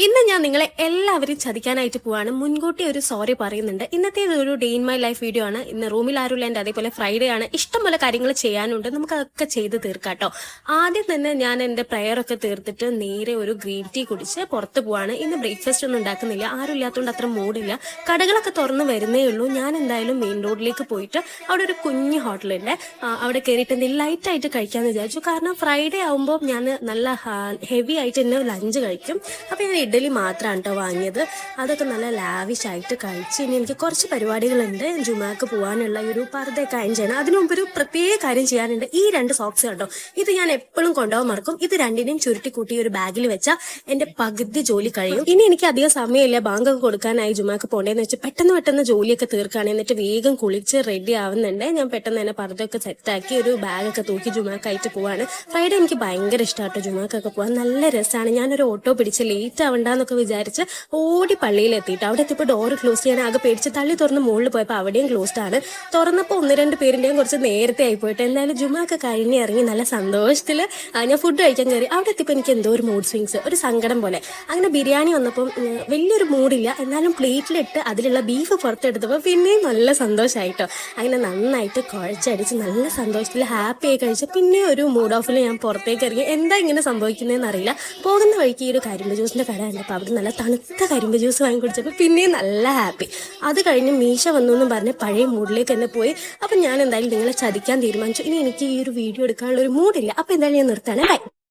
ഇന്ന് ഞാൻ നിങ്ങളെ എല്ലാവരും ചതിക്കാനായിട്ട് പോവാണ്. മുൻകൂട്ടി ഒരു സോറി പറയുന്നുണ്ട്. ഇന്നത്തെ ഒരു day in my life video ആണ്. ഇന്ന് റൂമിൽ ആരുമില്ല, എൻ്റെ അതേപോലെ ഫ്രൈഡേ ആണ്. ഇഷ്ടംപോലെ കാര്യങ്ങൾ ചെയ്യാനുണ്ട്, നമുക്ക് അതൊക്കെ ചെയ്ത് തീർക്കാട്ടോ. ആദ്യം തന്നെ ഞാൻ എൻ്റെ പ്രയറൊക്കെ തീർത്തിട്ട് നേരെ ഒരു ഗ്രീൻ ടീ കുടിച്ച് പുറത്ത് പോവാണ്. ഇന്ന് ബ്രേക്ക്ഫാസ്റ്റ് ഒന്നും ഉണ്ടാക്കുന്നില്ല, ആരും ഇല്ലാത്തതുകൊണ്ട് അത്ര മൂടില്ല. കടകളൊക്കെ തുറന്ന് വരുന്നേ ഉള്ളൂ. ഞാൻ എന്തായാലും മെയിൻ റോഡിലേക്ക് പോയിട്ട് അവിടെ ഒരു കുഞ്ഞു ഹോട്ടലുണ്ട്, അവിടെ കയറിയിട്ട് എന്തെങ്കിലും ലൈറ്റായിട്ട് കഴിക്കാമെന്ന് വിചാരിച്ചു. കാരണം ഫ്രൈഡേ ആകുമ്പോൾ ഞാൻ നല്ല ഹെവി ആയിട്ട് തന്നെ ലഞ്ച് കഴിക്കും. അപ്പോൾ ഞാൻ ഇഡ്ഡലി മാത്രമാണ് കേട്ടോ വാങ്ങിയത്. അതൊക്കെ നല്ല ലാവിഷായിട്ട് കഴിച്ച് ഇനി എനിക്ക് കുറച്ച് പരിപാടികളുണ്ട്. ജുമാക്ക് പോകാനുള്ള ഒരു പർദ്ദയൊക്കെ അയൺ ചെയ്യണം. അതിനു മുമ്പ് ഒരു പ്രത്യേക കാര്യം ചെയ്യാനുണ്ട്. ഈ 2 സോക്സ് കണ്ടോ, ഇത് ഞാൻ എപ്പോഴും കൊണ്ടുപോകാൻ മറക്കും. ഇത് രണ്ടിനെയും ചുരുട്ടി കൂട്ടി ഒരു ബാഗിൽ വെച്ചാൽ എൻ്റെ പകുതി ജോലി കഴിയും. ഇനി എനിക്ക് അധികം സമയമില്ല, ബാങ്കൊക്കെ കൊടുക്കാനായി ജുമാക്ക് പോകേണ്ടതെന്ന് വെച്ചാൽ പെട്ടെന്ന് ജോലിയൊക്കെ തീർക്കുകയാണ്. എന്നിട്ട് വേഗം കുളിച്ച് റെഡി ആവുന്നുണ്ട്. ഞാൻ പെട്ടെന്ന് തന്നെ പർദ്ദയൊക്കെ സെറ്റാക്കി ഒരു ബാഗൊക്കെ തൂക്കി ജുമാക്കായിട്ട് പോവാണ്. ഫ്രൈഡേ എനിക്ക് ഭയങ്കര ഇഷ്ടമാട്ടോ ജുമാക്കൊക്കെ പോകാൻ, നല്ല രസമാണ്. ഞാനൊരു ഓട്ടോ പിടിച്ച് ലേറ്റ് ആവണ്ടെന്നൊക്കെ വിചാരിച്ച് ഓടി പള്ളിയിലെത്തിയിട്ട് അവിടെ എത്തിയപ്പോൾ ഡോറ് ക്ലോസ് ചെയ്യാൻ ആകെ പേടിച്ച് തള്ളി തുറന്ന് മുകളിൽ പോയപ്പോൾ അവിടെയും ക്ലോസ്ഡ് ആണ്. തുറന്നപ്പോൾ 1-2 പേരിൻ്റെയും കുറച്ച് നേരത്തെ ആയിപ്പോയിട്ട് എന്തായാലും ജുമാക്കെ കഴിഞ്ഞ് ഇറങ്ങി നല്ല സന്തോഷത്തിൽ ഞാൻ ഫുഡ് കഴിക്കാൻ കയറി. അവിടെ എത്തിയപ്പോൾ എനിക്ക് എന്തോ ഒരു മൂഡ് സ്വിങ്സ്, ഒരു സങ്കടം പോലെ. അങ്ങനെ ബിരിയാണി വന്നപ്പം വലിയൊരു മൂഡില്ല, എന്നാലും പ്ലേറ്റിലിട്ട് അതിലുള്ള ബീഫ് പുറത്തെടുത്തപ്പോൾ പിന്നെയും നല്ല സന്തോഷമായിട്ടോ. അങ്ങനെ നന്നായിട്ട് കുഴച്ചടിച്ച് നല്ല സന്തോഷത്തിൽ ഹാപ്പി ആയി കഴിച്ച് പിന്നെ ഒരു മൂഡ് ഓഫിൽ ഞാൻ പുറത്തേക്ക് ഇറങ്ങി. എന്താ ഇങ്ങനെ സംഭവിക്കുന്നതെന്ന് അറിയില്ല. പോകുന്ന വഴിക്ക് ഈ ഒരു കരിമ്പ് ജ്യൂസിൻ്റെ കട ഉണ്ട്, അപ്പോൾ അവിടെ നല്ല തണുത്ത കരിമ്പ് ജ്യൂസ് വാങ്ങി കുടിച്ചപ്പോൾ പിന്നെയും നല്ല ഹാപ്പി. അത് കഴിഞ്ഞ് മീശ വന്നു എന്നും പറഞ്ഞ് പഴയ മൂഡിലേക്ക് തന്നെ പോയി. അപ്പം ഞാൻ എന്തായാലും നിങ്ങളെ ചതിക്കാൻ തീരുമാനിച്ചു. ഇനി എനിക്ക് ഈ ഒരു വീഡിയോ എടുക്കാനുള്ള ഒരു മൂഡില്ല. അപ്പോൾ എന്തായാലും ഞാൻ നിർത്താണ്. ബൈ.